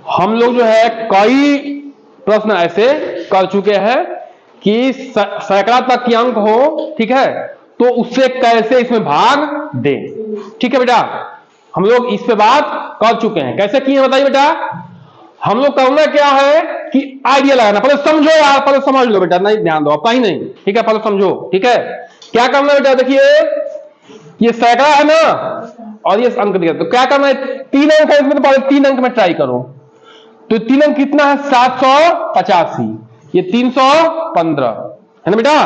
हम लोग जो है कई प्रश्न ऐसे कर चुके हैं कि सैकड़ा तक की अंक हो, ठीक है, तो उससे कैसे इसमें भाग दे। ठीक है बेटा, हम लोग इस पे बात कर चुके हैं। कैसे किए बताइए बेटा। हम लोग करना क्या है कि आइडिया लगाना। पहले समझो यार, पहले समझ लो बेटा, नहीं ध्यान दो आपका ही नहीं, ठीक है, पहले समझो। ठीक है, क्या करना है बेटा, देखिए ये सैकड़ा है ना और ये अंक दिया, तो क्या करना है, 3 अंक है इसमें, तो पहले 3 अंक में ट्राई करो। तो 3 अंक कितना है, 785, ये 315 है ना बेटा।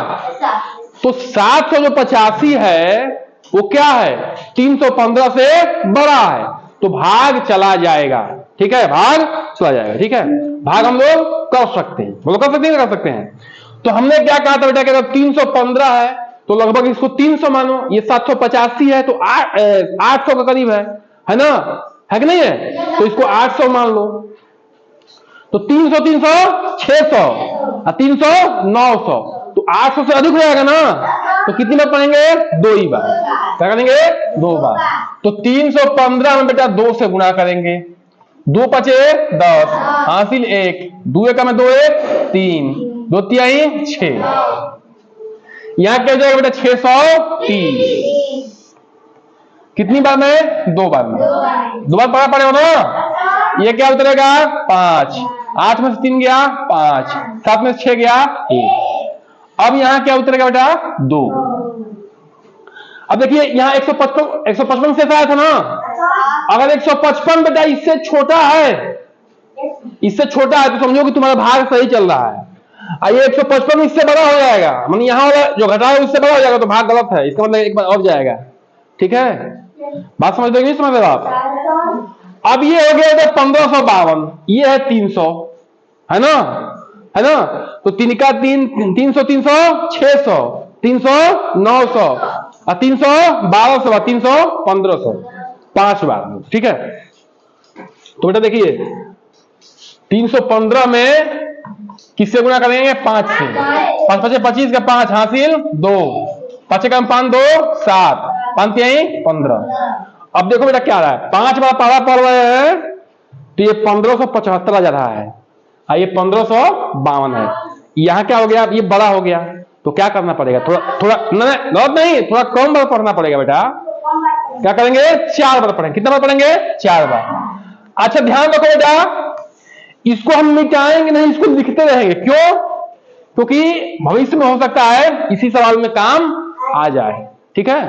तो 785 है वो क्या है, 315 से बड़ा है, तो भाग चला जाएगा। ठीक है, भाग चला जाएगा। ठीक है, भाग हम लोग कर सकते हैं, बोलो कर सकते हैं, कर सकते हैं। तो हमने क्या कहा था बेटा कि अगर 315 है तो लगभग इसको 300 मानो, ये 785 है तो 800 के करीब है ना, है कि नहीं है, तो इसको 800 मान लो। तो 300 300 600 और 300 900, तो 800 से अधिक हो जाएगा ना, तो कितनी बार पढ़ेंगे, 2 ही बार। क्या करेंगे, 2 बार। तो 315 में बेटा 2 से गुणा करेंगे, 2 पचे 10, हासिल 1, 2 का में 2 1 3, 2 तिहाई 6, यहां क्या हो जाएगा बेटा 630। कितनी बार में, 2 बार में, 2 बार पढ़ा पड़ेगा ना। ये क्या उतरेगा 5, 8 में से 3 गया 5, 7 में से 6 गया 1। अब यहां क्या उतरेगा बेटा 2। अब देखिए यहां 155 से आया था ना, अगर 155 बेटा इससे छोटा है, इससे छोटा है तो समझो कि तुम्हारा भाग सही चल रहा है। ये 155 इससे बड़ा हो जाएगा, मतलब यहां वाला जो घटा है उससे बड़ा हो जाएगा, तो भाग गलत है, इसका मतलब एक बार और जाएगा। ठीक है, बात समझ दोगे, समझ रहे आप। अब ये हो गया 1552, ये है 300, है ना, है ना। तो 3 का 3, 300 300 600, 300 900 और 300 1200, 300 1500, 5 बार। ठीक है, तो बेटा देखिए 315 में किससे गुणा करेंगे, 5 से। 5 5 25 का 5, हासिल 2, 5 का 5 2 7, 5 3 15। अब देखो बेटा क्या रहा है, 5 बार पढ़ा पड़ रहे हैं तो ये 1575 आ जा रहा है, ये 1552 है। यहां क्या हो गया, ये बड़ा हो गया, तो क्या करना पड़ेगा, थोड़ा नहीं, थोड़ा कम बार पढ़ना पड़ेगा बेटा। क्या करेंगे, 4 बार पढ़ेंगे। कितना बार पढ़ेंगे, 4 बार। अच्छा ध्यान रखो बेटा, इसको हम मिटाएंगे नहीं, इसको लिखते रहेंगे। क्यों, क्योंकि भविष्य में हो सकता है इसी सवाल में काम आ जाए। ठीक है,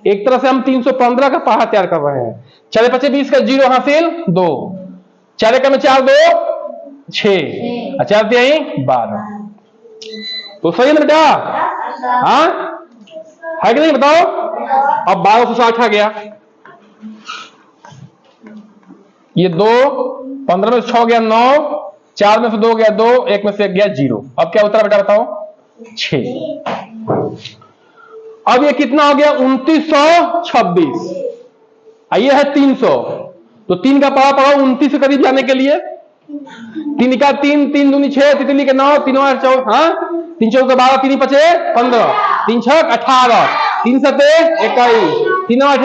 एक तरह से हम 315 का पहाड़ तैयार कर रहे हैं। 4 5 20 का 0, हासिल 2, 4 का में 4 2 6, 4 3 12। तो सही है ना बेटा, हाँ है कि नहीं, बताओ। अब 1260 आ गया, ये 2, 15 में से 6 गया 9, 4 में से 2 गया 2, 1 में से 1 गया 0। अब क्या उत्तर बेटा बताओ, 6। अब ये कितना हो गया, 2926। ये है 300, तो 3 का पढ़ा पढ़ा 29 के करीब जाने के लिए। 3 का 3, 3 दूनी 6, तितली के 9, 3 8 14, हाँ 3 4 12, 3 5 15, 3 6 18, 3 7 21, 3 8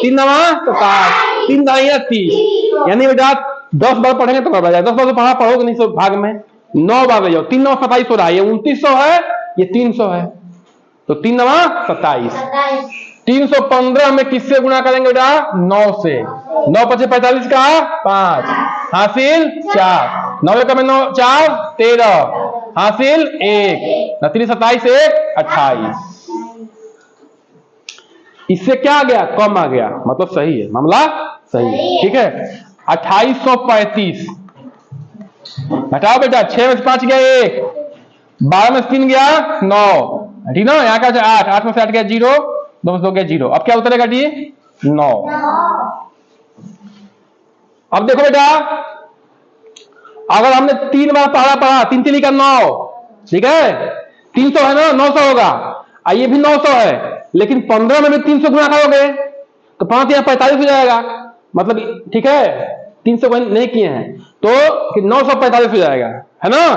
3 9 27, 3 9 30। यानी बेटा 10 बार पढ़ेंगे तो बता जाए, 10 बार तो पढ़ा पढ़ोगे नहीं, सब भाग में 9 बार ले जाओ। 3 9 27 हो रहा है, ये 2900 है, ये 300 है, तो 3 9 27। 315 में किससे गुणा करेंगे बेटा, 9 से। 9 5 45 का 5, हासिल 4, 9 का में 9 4 13, हासिल 1, 3 27 1 28। इससे क्या आ गया, कम आ गया, मतलब सही है, मामला सही है। ठीक है, 2835 हटाओ बेटा, 6 में से 5 गया 1, 12 में से 3 गया 9, ठीक ना। यहाँ का 8, 8 में से 8 गया 0, 2 में से 2 गया 0। अब क्या उतरेगा डी, 9। अब देखो बेटा, अगर हमने 3 बार पढ़ा 3 3 का 9, ठीक है, 300 है ना, 900 होगा। ये भी 900 है, लेकिन 15 में भी 300 गुणा करोगे तो 5 यहाँ 45 हो जाएगा, मतलब ठीक है 300 नहीं किए हैं तो 945 हो जाएगा, है ना।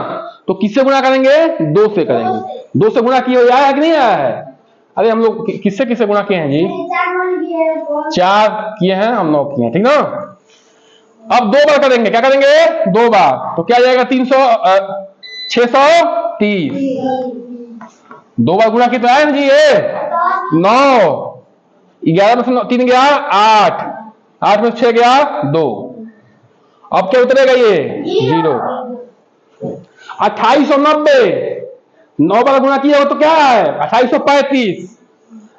तो किससे गुणा करेंगे, 2 से करेंगे। 2 से गुणा किया आया है कि नहीं आया है। अरे हम लोग किससे किससे गुणा किए हैं जी, 4 किए हैं हम, 9 किए हैं, ठीक ना। अब 2 बार करेंगे, क्या करेंगे 2 बार, तो क्या जाएगा 630। 2 बार गुणा कितना है ना जी ये 9, 11 में से 3 गया 8, 8 में 6 गया 2, अब क्या उतरेगा ये 0। 2890, 9 बार गुणा किया हो तो क्या है 2835,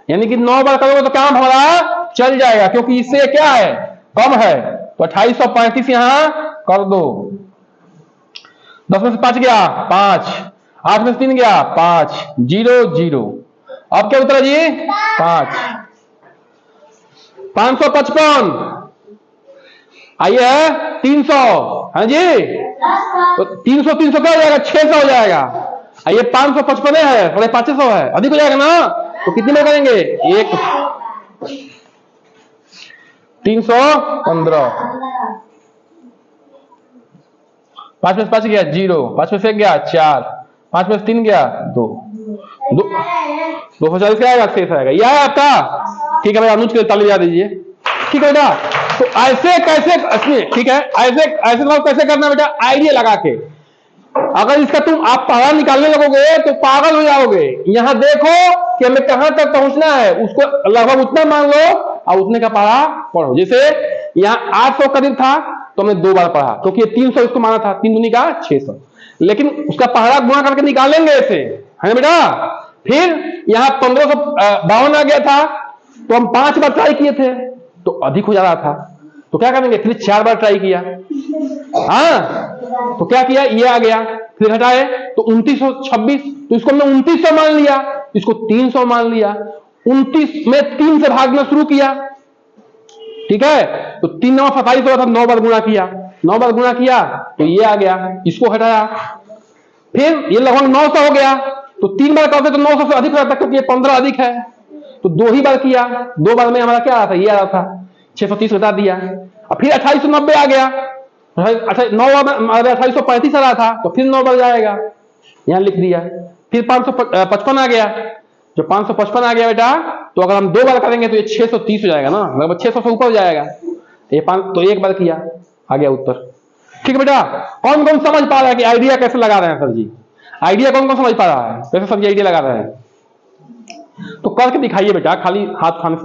यानी कि 9 बार करोगे तो काम हमारा चल जाएगा, क्योंकि इससे क्या है कम है, तो 2835 यहां कर दो। 10 में से 5 गया 5, 8 में से 3 गया 5, 0 0, अब क्या उतरा जी 5। 555 आइए है 300, हाँ जी, तो 300 300 क्या हो जाएगा 600 हो जाएगा। ये 555 है, 550 है, अधिक हो जाएगा ना, तो कितनी में करेंगे 1 315। 5 में से 5 गया 0, 5 में से 1 गया 4, 5 में से 3 गया 2, 240 क्या आएगा 600 आएगा, यह है आपका। ठीक है भाई, अनुज के ताली बजा दीजिए। ठीक है बेटा, तो ऐसे कैसे, ठीक है, ऐसे कैसे करना बेटा, आइडिया लगा के। अगर इसका तुम आप पहाड़ा निकालने लगोगे तो पागल हो जाओगे। यहां देखो कि हमें कहां तक पहुंचना है, उसको लगभग उतना मान लो और उतने का पढ़ा पढ़ो। जैसे यहां 800 करीब था तो हमने 2 बार पढ़ा, क्योंकि 300 इसको माना था, 3 दूनी का 600, लेकिन उसका पहाड़ा गुणा करके निकालेंगे ऐसे, है ना बेटा। फिर यहां 1552 आ गया था तो हम 5 बार ट्राई किए थे तो अधिक हो जा रहा था, तो क्या करेंगे फिर 4 बार ट्राई किया, हाँ, तो क्या किया ये आ गया, फिर हटाए तो 2926, तो इसको हमने 2900 मान लिया, इसको 300 मान लिया। 29 में 3 से भागना शुरू किया, ठीक है, तो 3 9 27 हो रहा था, 9 बार गुणा किया, 9 बार गुणा किया तो ये आ गया, इसको हटाया, फिर ये लगभग 900 हो गया, तो 3 बार करते तो 900 से अधिक हो जाता, क्योंकि ये 15 अधिक है, तो 2 ही बार किया, 2 बार में हमारा क्या आ रहा था, ये आ रहा था 630 बता दिया। अब फिर 2890 आ गया, 2835 आ रहा था, तो फिर 9 बार जाएगा, यहां लिख दिया। फिर 555 आ गया, जो 555 आ गया बेटा, तो अगर हम 2 बार करेंगे तो ये 630 हो जाएगा ना, लगभग 600 से ऊपर हो जाएगा, तो 1 बार किया, आ गया उत्तर। ठीक है बेटा, कौन कौन समझ पा रहा है कि आइडिया कैसे लगा रहे हैं सर जी, आइडिया कौन कौन समझ पा रहा है, कैसे सर जी आइडिया लगा रहे हैं, तो करके दिखाइए बेटा, खाली हाथ खाने से